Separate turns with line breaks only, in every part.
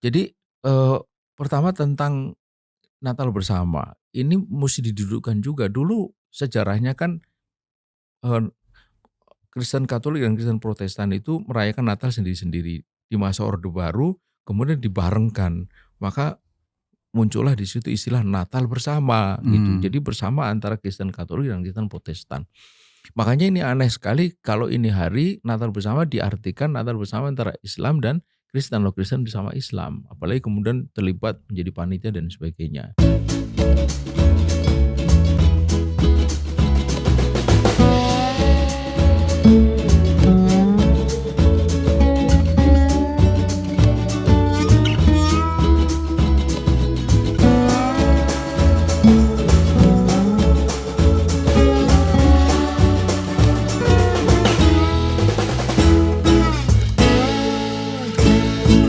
Jadi, pertama tentang Natal bersama, ini musti didudukkan juga. Dulu sejarahnya kan, eee, Kristen Katolik dan Kristen Protestan itu merayakan Natal sendiri-sendiri. Di masa Orde Baru kemudian dibarengkan, maka muncullah di situ istilah Natal bersama gitu.
Mmm.
Jadi bersama antara Kristen Katolik dan Kristen Protestan. Makanya ini aneh sekali kalau ini hari Natal bersama diartikan Natal bersama antara Islam dan Kristen, loh Kristen bersama Islam. Apalagi kemudian terlibat menjadi panitia dan sebagainya.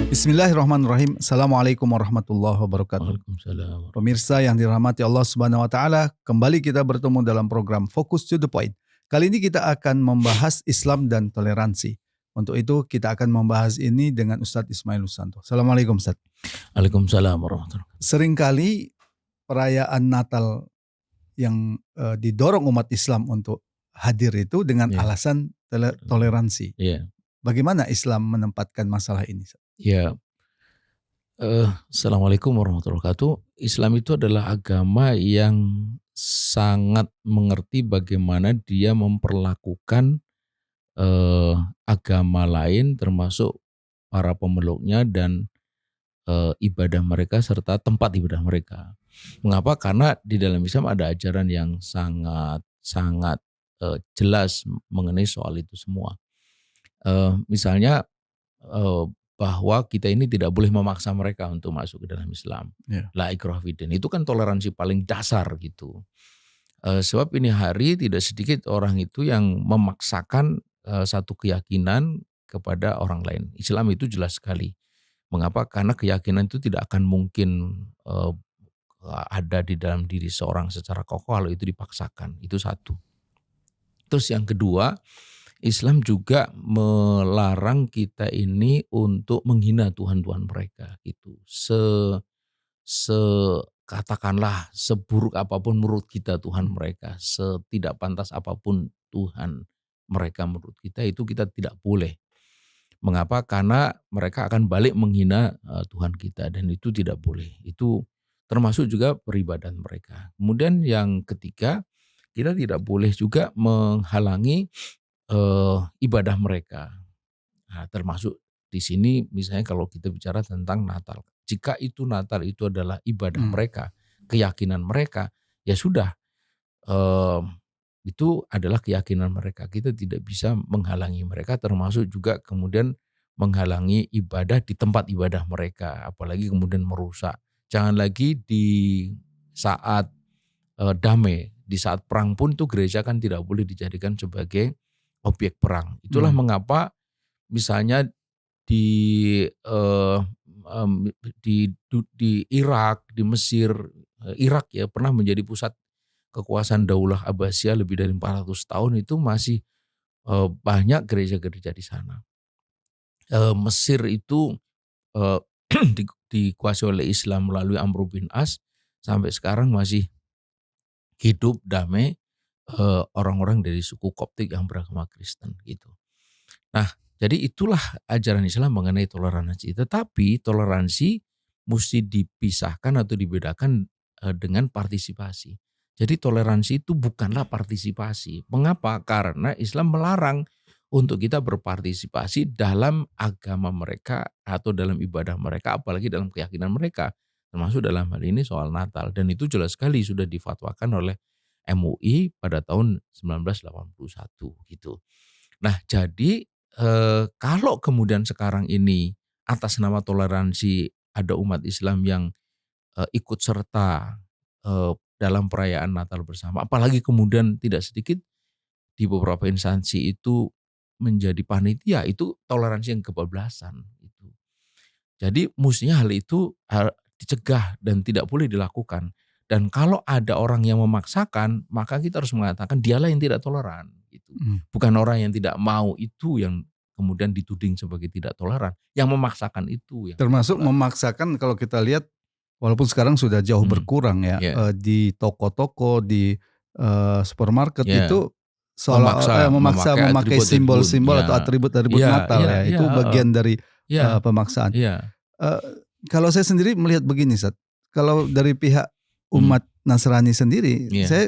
Bismillahirrahmanirrahim. Assalamualaikum warahmatullahi wabarakatuh.
Waalaikumsalam.
Pemirsa yang dirahmati Allah Subhanahu wa taala, kembali kita bertemu dalam program Focus to the Point. Kali ini kita akan membahas Islam dan toleransi. Untuk itu kita akan membahas ini dengan Ustadz Ismail Husanto. Assalamualaikum Ustadz.
Waalaikumsalam warahmatullahi wabarakatuh.
Seringkali perayaan Natal yang didorong umat Islam untuk hadir itu dengan alasan toleransi. Bagaimana Islam menempatkan masalah ini?
Ya, Assalamualaikum warahmatullahi wabarakatuh. Islam itu adalah agama yang sangat mengerti bagaimana dia memperlakukan agama lain termasuk para pemeluknya dan ibadah mereka serta tempat ibadah mereka. Mengapa? Karena di dalam Islam ada ajaran yang sangat jelas mengenai soal itu semua. Misalnya bahwa kita ini tidak boleh memaksa mereka untuk masuk ke dalam Islam. La ikraha fiddin, itu kan toleransi paling dasar gitu. Sebab ini hari tidak sedikit orang itu yang memaksakan satu keyakinan kepada orang lain. Islam itu jelas sekali. Mengapa? Karena keyakinan itu tidak akan mungkin ada di dalam diri seorang secara kokoh kalau itu dipaksakan. Itu satu. Terus yang kedua, Islam juga melarang kita ini untuk menghina Tuhan-Tuhan mereka gitu. Katakanlah seburuk apapun menurut kita Tuhan mereka, setidak pantas apapun Tuhan mereka menurut kita, itu kita tidak boleh. Mengapa? Karena mereka akan balik menghina Tuhan kita dan itu tidak boleh. Itu termasuk juga peribadatan mereka. Kemudian yang ketiga, kita tidak boleh juga menghalangi ibadah mereka. Nah, termasuk di sini misalnya kalau kita bicara tentang Natal. Jika itu Natal itu adalah ibadah mereka, keyakinan mereka, ya sudah, itu adalah keyakinan mereka. Kita tidak bisa menghalangi mereka, termasuk juga kemudian menghalangi ibadah di tempat ibadah mereka, apalagi kemudian merusak. Jangan lagi di saat damai, di saat perang pun itu gereja kan tidak boleh dijadikan sebagai objek perang. Itulah mengapa misalnya di Irak, di Mesir, Irak ya pernah menjadi pusat kekuasaan Daulah Abbasiyah lebih dari 400 tahun, itu masih banyak gereja-gereja di sana. Mesir itu dikuasai oleh Islam melalui Amr bin As, sampai sekarang masih hidup damai orang-orang dari suku Koptik yang beragama Kristen gitu. Nah, jadi itulah ajaran Islam mengenai toleransi. Tetapi toleransi mesti dipisahkan atau dibedakan dengan partisipasi. Jadi toleransi itu bukanlah partisipasi. Mengapa? Karena Islam melarang untuk kita berpartisipasi dalam agama mereka atau dalam ibadah mereka, apalagi dalam keyakinan mereka. Termasuk dalam hal ini soal Natal. Dan itu jelas sekali sudah difatwakan oleh MUI pada tahun 1981 gitu. Nah, jadi kalau kemudian sekarang ini atas nama toleransi ada umat Islam yang ikut serta dalam perayaan Natal bersama, apalagi kemudian tidak sedikit di beberapa instansi itu menjadi panitia, itu toleransi yang kebablasan itu. Jadi mestinya hal itu dicegah dan tidak boleh dilakukan. Dan kalau ada orang yang memaksakan, maka kita harus mengatakan dialah yang tidak toleran gitu. Bukan orang yang tidak mau itu yang kemudian dituding sebagai tidak toleran. Yang memaksakan itu yang
Termasuk
toleran.
memaksakan kalau kita lihat walaupun sekarang sudah jauh berkurang ya,
Ya.
di toko-toko, di supermarket
Ya.
itu seolah memaksa memakai
atribut-atribut.
simbol-simbol
Ya.
atau atribut-atribut
Ya,
Natal
ya,
ya.
ya,
Itu bagian dari
ya,
pemaksaan.
ya.
Kalau saya sendiri melihat begini, Ustaz. Kalau dari pihak umat Nasrani sendiri,
Ya.
saya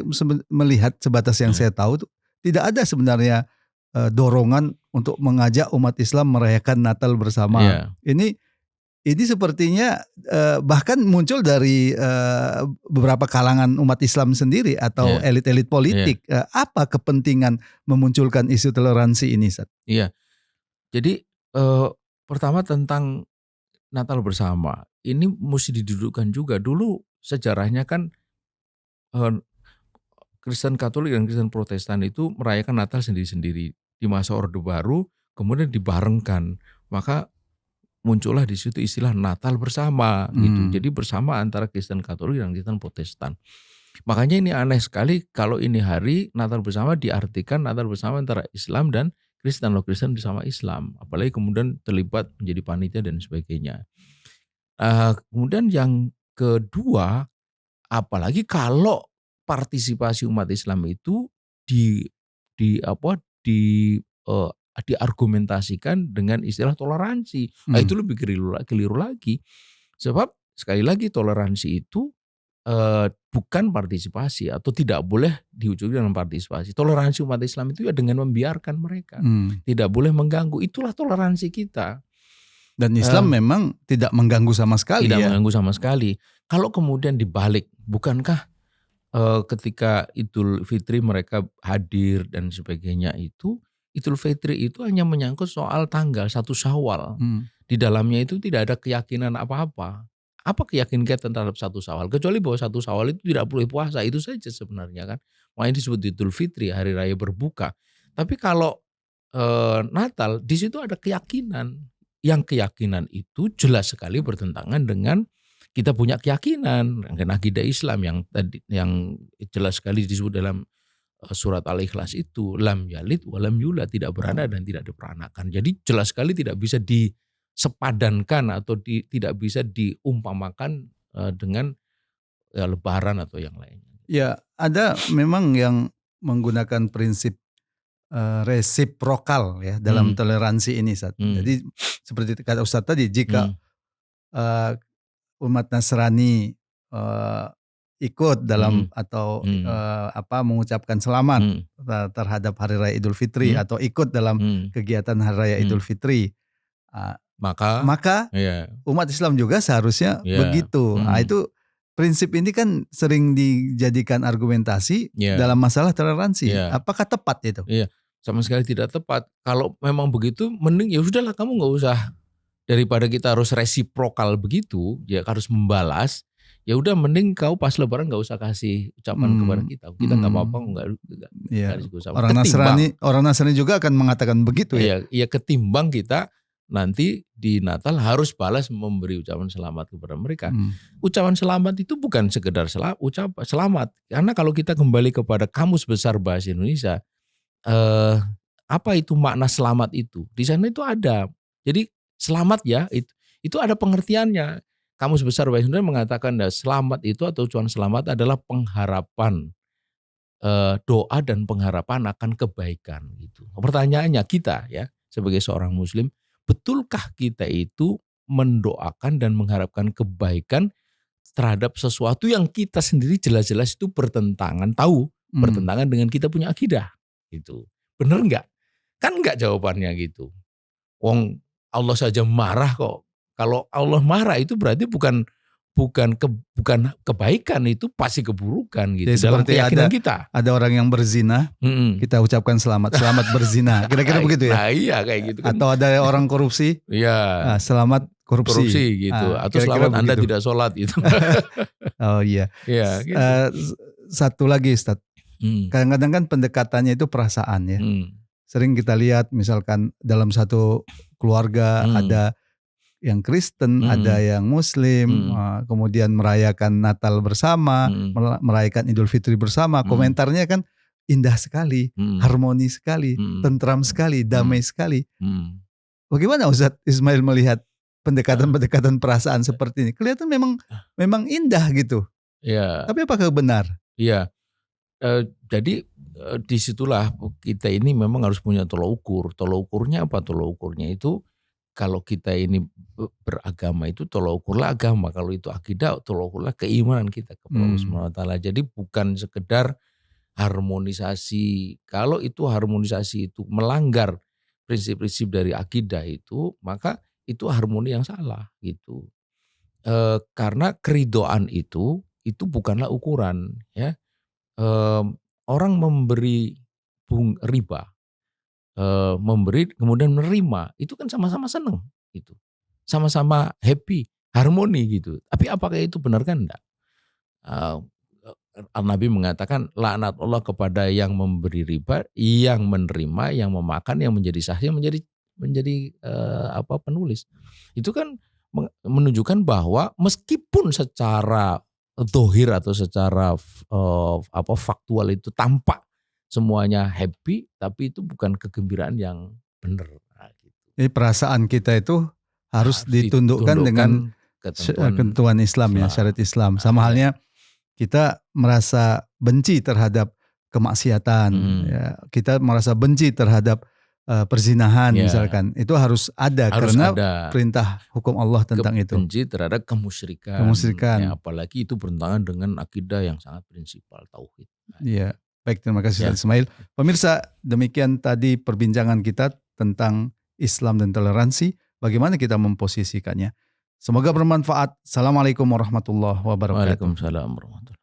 melihat sebatas yang saya tahu tuh tidak ada sebenarnya dorongan untuk mengajak umat Islam merayakan Natal bersama.
Ya.
Ini sepertinya bahkan muncul dari beberapa kalangan umat Islam sendiri atau elit-elit politik. Apa kepentingan memunculkan isu toleransi ini, Ustaz?
Iya. Jadi pertama tentang Natal bersama. Ini mesti didudukkan juga. Dulu sejarahnya kan Kristen Katolik dan Kristen Protestan itu merayakan Natal sendiri-sendiri. Di masa Orde Baru kemudian dibarengkan. Maka muncullah di situ istilah Natal bersama gitu. Jadi bersama antara Kristen Katolik dan Kristen Protestan. Makanya ini aneh sekali kalau ini hari Natal bersama diartikan Natal bersama antara Islam dan Kristen, loh Kristen bersama Islam. Apalagi kemudian terlibat menjadi panitia dan sebagainya. Kemudian yang kedua, apalagi kalau partisipasi umat Islam itu diargumentasikan dengan istilah toleransi. Itu lebih keliru lagi. Sebab sekali lagi toleransi itu bukan partisipasi atau tidak boleh diwujudkan dengan partisipasi. Toleransi umat Islam itu ya dengan membiarkan mereka. Tidak boleh mengganggu. Itulah toleransi kita.
Dan Islam memang tidak mengganggu sama sekali.
Tidak mengganggu sama sekali. Kalau kemudian dibalik, bukankah ketika Idul Fitri mereka hadir dan sebagainya itu, Idul Fitri itu hanya menyangkut soal tanggal 1 Syawal. Di dalamnya itu tidak ada keyakinan apa-apa. Apa keyakinan kita terhadap 1 Syawal? Kecuali bahwa 1 Syawal itu tidak boleh puasa. Itu saja sebenarnya kan. Makanya disebut Idul Fitri, hari raya berbuka. Tapi kalau Natal, di situ ada keyakinan. Yang keyakinan itu jelas sekali bertentangan dengan kita punya keyakinan. Dengan akidah Islam yang jelas sekali disebut dalam surat Al-Ikhlas itu. Lam yalid walam yulad, tidak beranak dan tidak diperanakan. Jadi jelas sekali tidak bisa disepadankan atau tidak bisa diumpamakan dengan Lebaran atau yang lainnya.
Ya, ada memang yang menggunakan prinsip resiprokal ya dalam toleransi ini, Ustaz. Jadi seperti kata Ustaz tadi, jika umat Nasrani ikut dalam atau mengucapkan selamat terhadap Hari Raya Idul Fitri atau ikut dalam kegiatan Hari Raya Idul Fitri, maka umat Islam juga seharusnya begitu. Itu prinsip ini kan sering dijadikan argumentasi dalam masalah toleransi. Apakah tepat itu?
Iya, sama sekali tidak tepat. Kalau memang begitu, mending ya sudahlah kamu nggak usah, daripada kita harus resiprokal begitu, ya harus membalas. Ya udah mending kau pas Lebaran nggak usah kasih ucapan kepada kita. Kita nggak apa-apa nggak.
Orang Nasrani juga akan mengatakan begitu ya.
Iya, ketimbang kita nanti di Natal harus balas memberi ucapan selamat kepada mereka. Ucapan selamat itu bukan sekedar ucapan selamat. Karena kalau kita kembali kepada Kamus Besar Bahasa Indonesia, apa itu makna selamat itu? Di sana itu ada. Jadi selamat ya, itu ada pengertiannya. Kamus Besar Bahasa Indonesia mengatakan selamat itu atau ucapan selamat adalah pengharapan, doa dan pengharapan akan kebaikan gitu. Pertanyaannya kita ya sebagai seorang Muslim, betulkah kita itu mendoakan dan mengharapkan kebaikan terhadap sesuatu yang kita sendiri jelas-jelas itu bertentangan dengan kita punya akidah gitu. Bener nggak? Kan nggak jawabannya gitu. Wong Allah saja marah kok. Kalau Allah marah itu berarti bukan kebaikan, itu pasti keburukan gitu.
Jadi
dalam
seperti
keyakinan kita.
Ada orang yang berzina, kita ucapkan selamat berzina. Kira-kira begitu ya?
Nah, iya kayak gitu kan.
Atau ada orang korupsi, selamat korupsi
gitu. Atau selamat Anda tidak sholat gitu.
Oh iya.
Iya. Gitu.
Satu lagi Ustaz. Kadang-kadang kan pendekatannya itu perasaan ya. Sering kita lihat misalkan dalam satu keluarga ada yang Kristen, ada yang Muslim, kemudian merayakan Natal bersama, merayakan Idul Fitri bersama. Komentarnya kan indah sekali, harmoni sekali, tentram sekali, damai sekali. Bagaimana Ustadz Ismail melihat pendekatan-pendekatan perasaan seperti ini? Kelihatan memang indah gitu.
Ya,
Tapi apakah benar?
iya. Jadi disitulah kita ini memang harus punya tolok ukur. Tolok ukurnya apa? Tolok ukurnya itu kalau kita ini beragama itu tolok ukurlah agama. Kalau itu akidah tolok ukurlah keimanan kita kepada Allah Subhanahu wa taala. Jadi bukan sekedar harmonisasi. Kalau itu harmonisasi itu melanggar prinsip-prinsip dari akidah itu, maka itu harmoni yang salah gitu. Karena keridhaan itu bukanlah ukuran ya. Orang memberi riba, memberi kemudian menerima, itu kan sama-sama senang gitu. Sama-sama happy, harmoni gitu. Tapi apakah itu benar kan enggak? Eee, Nabi mengatakan laknat Allah kepada yang memberi riba, yang menerima, yang memakan, yang menjadi saksi, yang menjadi penulis. Itu kan menunjukkan bahwa meskipun secara dhohir atau secara faktual itu tampak semuanya happy, tapi itu bukan kegembiraan yang benar. Nah, gitu.
Jadi perasaan kita itu harus
Harus
ditundukkan dengan
ketentuan
ketentuan Islam ya, syariat Islam. Sama halnya kita merasa benci terhadap kemaksiatan, ya. Kita merasa benci terhadap perzinahan misalkan. Itu harus ada karena perintah hukum Allah tentang itu.
Benci terhadap kemusyrikan. Ya, apalagi itu bertentangan dengan akidah yang sangat prinsipal tauhid.
Iya. Baik, terima kasih Ustaz Ismail. Pemirsa, demikian tadi perbincangan kita tentang Islam dan toleransi. Bagaimana kita memposisikannya. Semoga bermanfaat. Assalamualaikum warahmatullahi wabarakatuh.
Waalaikumsalam warahmatullahi wabarakatuh.